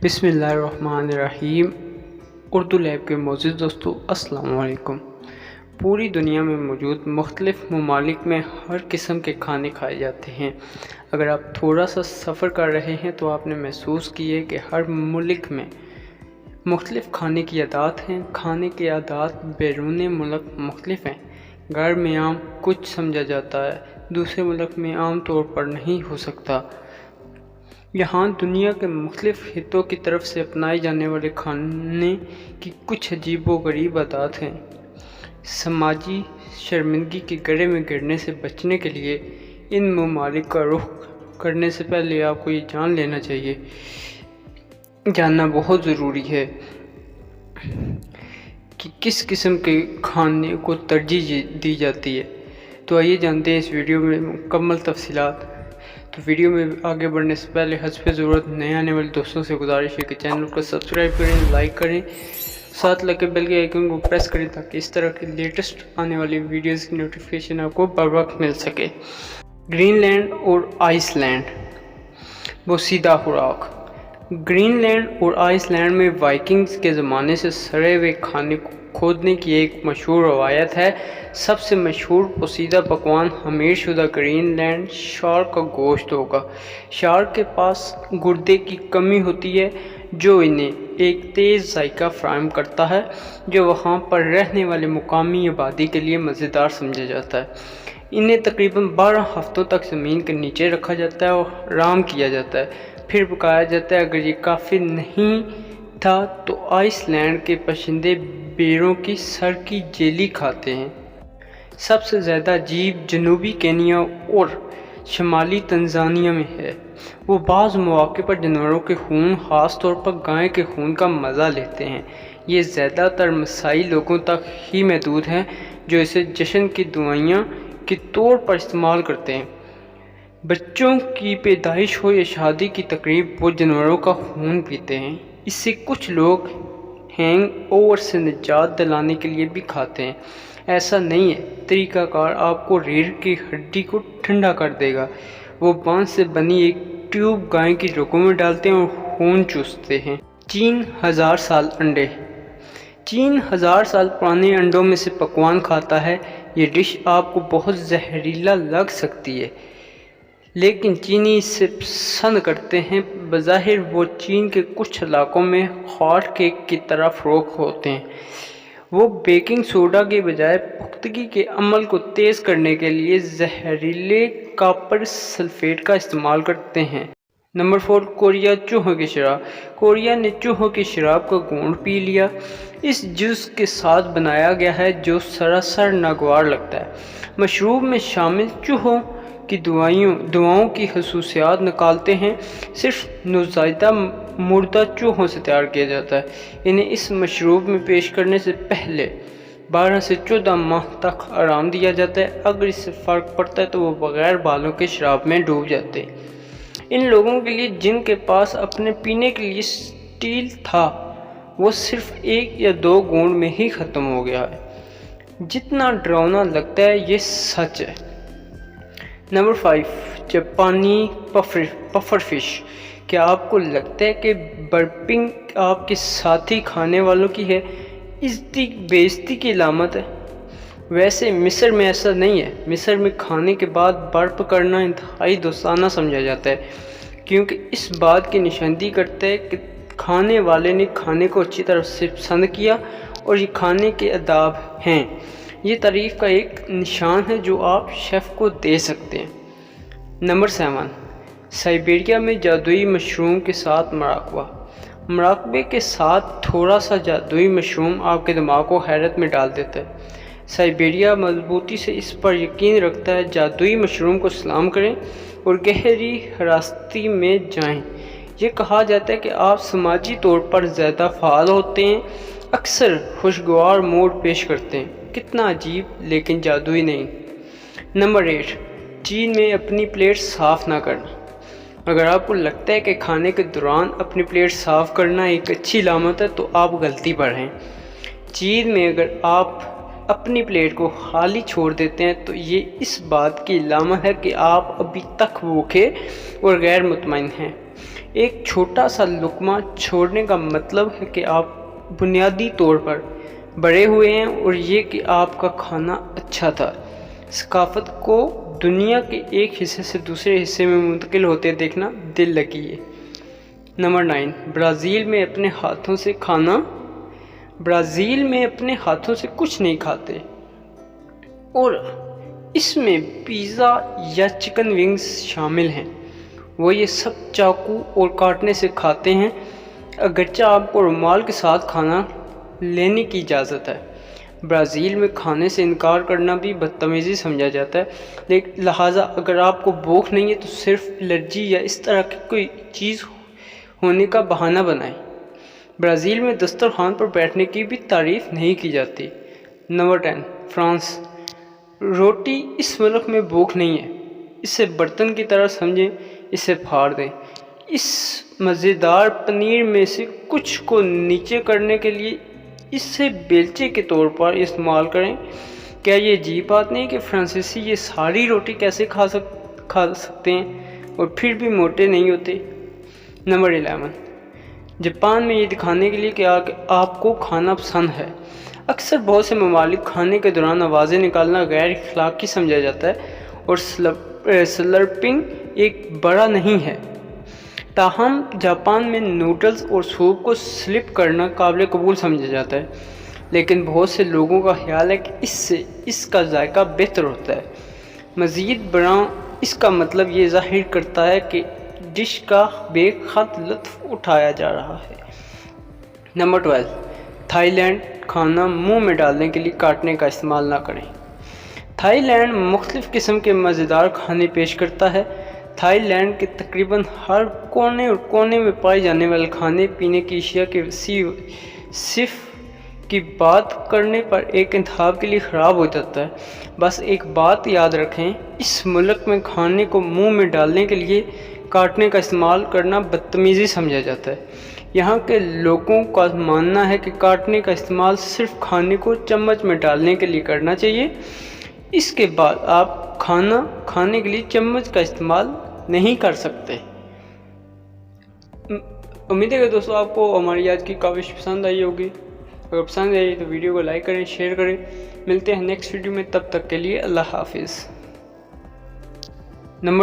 بسم اللہ الرحمن الرحیم۔ اردو لیب کے معزز دوستو السلام علیکم۔ پوری دنیا میں موجود مختلف ممالک میں ہر قسم کے کھانے کھائے جاتے ہیں۔ اگر آپ تھوڑا سا سفر کر رہے ہیں تو آپ نے محسوس کیے کہ ہر ملک میں مختلف کھانے کی عادات ہیں۔ کھانے کی عادات بیرون ملک مختلف ہیں۔ گھر میں عام کچھ سمجھا جاتا ہے، دوسرے ملک میں عام طور پر نہیں ہو سکتا۔ یہاں دنیا کے مختلف خطوں کی طرف سے اپنائے جانے والے کھانے کی کچھ عجیب و غریب عادات ہیں۔ سماجی شرمندگی کے گڑھے میں گرنے سے بچنے کے لیے ان ممالک کا رخ کرنے سے پہلے آپ کو یہ جاننا بہت ضروری ہے کہ کس قسم کے کھانے کو ترجیح دی جاتی ہے۔ تو آئیے جانتے ہیں اس ویڈیو میں مکمل تفصیلات۔ تو ویڈیو میں آگے بڑھنے سے پہلے حسب ضرورت نئے آنے والے دوستوں سے گزارش ہے کہ چینل کو سبسکرائب کریں، لائک کریں، ساتھ لگے بیل کے آئیکن کو پریس کریں تاکہ اس طرح کی لیٹسٹ آنے والی ویڈیوز کی نوٹیفیکیشن آپ کو بر وقت مل سکے۔ گرین لینڈ اور آئس لینڈ بوسیدہ خوراک۔ گرین لینڈ اور آئس لینڈ میں وائکنگز کے زمانے سے سڑے ہوئے کھانے کو کھودنے کی ایک مشہور روایت ہے۔ سب سے مشہور پوسیدہ پکوان خمیر شدہ گرین لینڈ شارک کا گوشت ہوگا۔ شارک کے پاس گردے کی کمی ہوتی ہے جو انہیں ایک تیز ذائقہ فراہم کرتا ہے جو وہاں پر رہنے والے مقامی آبادی کے لیے مزیدار سمجھا جاتا ہے۔ انہیں تقریباً 12 ہفتوں تک زمین کے نیچے رکھا جاتا ہے اور آرام کیا جاتا ہے، پھر پکایا جاتا ہے۔ اگر یہ کافی نہیں تھا تو آئس لینڈ کے باشندے بیروں کی سر کی جیلی کھاتے ہیں۔ سب سے زیادہ عجیب جنوبی کینیا اور شمالی تنزانیہ میں ہے۔ وہ بعض مواقع پر جانوروں کے خون، خاص طور پر گائے کے خون کا مزہ لیتے ہیں۔ یہ زیادہ تر مسائی لوگوں تک ہی محدود ہے جو اسے جشن کی دعائیاں کے طور پر استعمال کرتے ہیں۔ بچوں کی پیدائش ہو یا شادی کی تقریب وہ جانوروں کا خون پیتے ہیں۔ اس سے کچھ لوگ ہینگ اوور سے نجات دلانے کے لیے بھی کھاتے ہیں۔ ایسا نہیں ہے، طریقہ کار آپ کو ریڑھ کی ہڈی کو ٹھنڈا کر دے گا۔ وہ بانس سے بنی ایک ٹیوب گائے کی رگوں میں ڈالتے ہیں اور خون چوستے ہیں۔ چین 1000 سال انڈے۔ چین 1000 سال پرانے انڈوں میں سے پکوان کھاتا ہے۔ یہ ڈش آپ کو بہت زہریلا لگ سکتی ہے لیکن چینی اس سے پسند کرتے ہیں۔ بظاہر وہ چین کے کچھ علاقوں میں ہاٹ کیک کی طرح فروخت ہوتے ہیں۔ وہ بیکنگ سوڈا کے بجائے پختگی کے عمل کو تیز کرنے کے لیے زہریلے کاپر سلفیٹ کا استعمال کرتے ہیں۔ نمبر 4، کوریا چوہوں کی شراب۔ کوریا نے چوہوں کی شراب کا گھونٹ پی لیا۔ اس جوس کے ساتھ بنایا گیا ہے جو سراسر ناگوار لگتا ہے۔ مشروب میں شامل چوہوں کی دعاؤں کی خصوصیات نکالتے ہیں۔ صرف نوزائیدہ مردہ چوہوں سے تیار کیا جاتا ہے۔ انہیں اس مشروب میں پیش کرنے سے پہلے 12 سے 14 ماہ تک آرام دیا جاتا ہے۔ اگر اس سے فرق پڑتا ہے تو وہ بغیر بالوں کے شراب میں ڈوب جاتے ہیں۔ ان لوگوں کے لیے جن کے پاس اپنے پینے کے لیے سٹیل تھا وہ صرف 1 یا 2 گھونٹ میں ہی ختم ہو گیا ہے۔ جتنا ڈراؤنا لگتا ہے یہ سچ ہے۔ نمبر 5، جاپانی پفر فش۔ کیا آپ کو لگتا ہے کہ برپنگ آپ کے ساتھی کھانے والوں کی ہے؟ عزتی بے عزتی کی علامت ہے۔ ویسے مصر میں ایسا نہیں ہے۔ مصر میں کھانے کے بعد برپ کرنا انتہائی دوستانہ سمجھا جاتا ہے کیونکہ اس بات کی نشاندہی کرتا ہے کہ کھانے والے نے کھانے کو اچھی طرح سے پسند کیا اور یہ کھانے کے آداب ہیں۔ یہ تعریف کا ایک نشان ہے جو آپ شیف کو دے سکتے ہیں۔ نمبر 7، سائبیریا میں جادوئی مشروم کے ساتھ مراقبہ۔ مراقبے کے ساتھ تھوڑا سا جادوئی مشروم آپ کے دماغ کو حیرت میں ڈال دیتا ہے۔ سائبیریا مضبوطی سے اس پر یقین رکھتا ہے۔ جادوئی مشروم کو سلام کریں اور گہری حراستی میں جائیں۔ یہ کہا جاتا ہے کہ آپ سماجی طور پر زیادہ فعال ہوتے ہیں، اکثر خوشگوار موڈ پیش کرتے ہیں۔ کتنا عجیب لیکن جادوئی نہیں۔ نمبر 8، چین میں اپنی پلیٹ صاف نہ کرنا۔ اگر آپ کو لگتا ہے کہ کھانے کے دوران اپنی پلیٹ صاف کرنا ایک اچھی علامت ہے تو آپ غلطی پر ہیں۔ چین میں اگر آپ اپنی پلیٹ کو خالی چھوڑ دیتے ہیں تو یہ اس بات کی علامت ہے کہ آپ ابھی تک بھوکے اور غیر مطمئن ہیں۔ ایک چھوٹا سا لقمہ چھوڑنے کا مطلب ہے کہ آپ بنیادی طور پر بڑے ہوئے ہیں اور یہ کہ آپ کا کھانا اچھا تھا۔ ثقافت کو دنیا کے ایک حصے سے دوسرے حصے میں منتقل ہوتے دیکھنا دل لگی ہے۔ نمبر 9، برازیل میں اپنے ہاتھوں سے کھانا۔ برازیل میں اپنے ہاتھوں سے کچھ نہیں کھاتے اور اس میں پیزا یا چکن ونگز شامل ہیں۔ وہ یہ سب چاقو اور کاٹنے سے کھاتے ہیں، اگرچہ آپ کو رومال کے ساتھ کھانا لینے کی اجازت ہے۔ برازیل میں کھانے سے انکار کرنا بھی بدتمیزی سمجھا جاتا ہے، لہٰذا اگر آپ کو بھوک نہیں ہے تو صرف الرجی یا اس طرح کی کوئی چیز ہونے کا بہانہ بنائیں۔ برازیل میں دسترخوان پر بیٹھنے کی بھی تعریف نہیں کی جاتی۔ Number 10، France. روٹی اس ملک میں بھوک نہیں ہے، اسے برتن کی طرح سمجھیں، اسے پھاڑ دیں، اس مزیدار پنیر میں سے کچھ کو نیچے کرنے کے لیے اسے بیلچے کے طور پر استعمال کریں۔ کیا یہ عجیب بات نہیں کہ فرانسیسی یہ ساری روٹی کیسے کھا سکتے ہیں اور پھر بھی موٹے نہیں ہوتے؟ نمبر 11، جاپان میں یہ دکھانے کے لیے کہ آپ کو کھانا پسند ہے۔ اکثر بہت سے ممالک کھانے کے دوران آوازیں نکالنا غیر اخلاقی سمجھا جاتا ہے اور سلرپنگ ایک بڑا نہیں ہے۔ تاہم جاپان میں نوڈلز اور سوپ کو سلپ کرنا قابل قبول سمجھا جاتا ہے، لیکن بہت سے لوگوں کا خیال ہے کہ اس سے اس کا ذائقہ بہتر ہوتا ہے۔ مزید برآں اس کا مطلب یہ ظاہر کرتا ہے کہ ڈش کا بے حد لطف اٹھایا جا رہا ہے۔ Number 12، Thailand. کھانا منہ میں ڈالنے کے لیے کاٹنے کا استعمال نہ کریں۔ تھائی لینڈ مختلف قسم کے مزیدار کھانے پیش کرتا ہے۔ تھائی لینڈ کے تقریباً ہر کونے میں پائے جانے والے کھانے پینے کی اشیاء کے وسیع صف کی بات کرنے پر ایک انتخاب کے لیے خراب ہو جاتا ہے۔ بس ایک بات یاد رکھیں، اس ملک میں کھانے کو منہ میں ڈالنے کے لیے کاٹنے کا استعمال کرنا بدتمیزی سمجھا جاتا ہے۔ یہاں کے لوگوں کا ماننا ہے کہ کاٹنے کا استعمال صرف کھانے کو چمچ میں ڈالنے کے لیے کرنا چاہیے، اس کے بعد آپ کھانا کھانے کے لیے چمچ کا استعمال نہیں کر سکتے۔ امید ہے کہ دوستوں آپ کو ہماری آج کی کاوش پسند آئی ہوگی۔ اگر پسند آئی تو ویڈیو کو لائک کریں، شیئر کریں۔ ملتے ہیں نیکسٹ ویڈیو میں، تب تک کے لیے اللہ حافظ۔ نمبر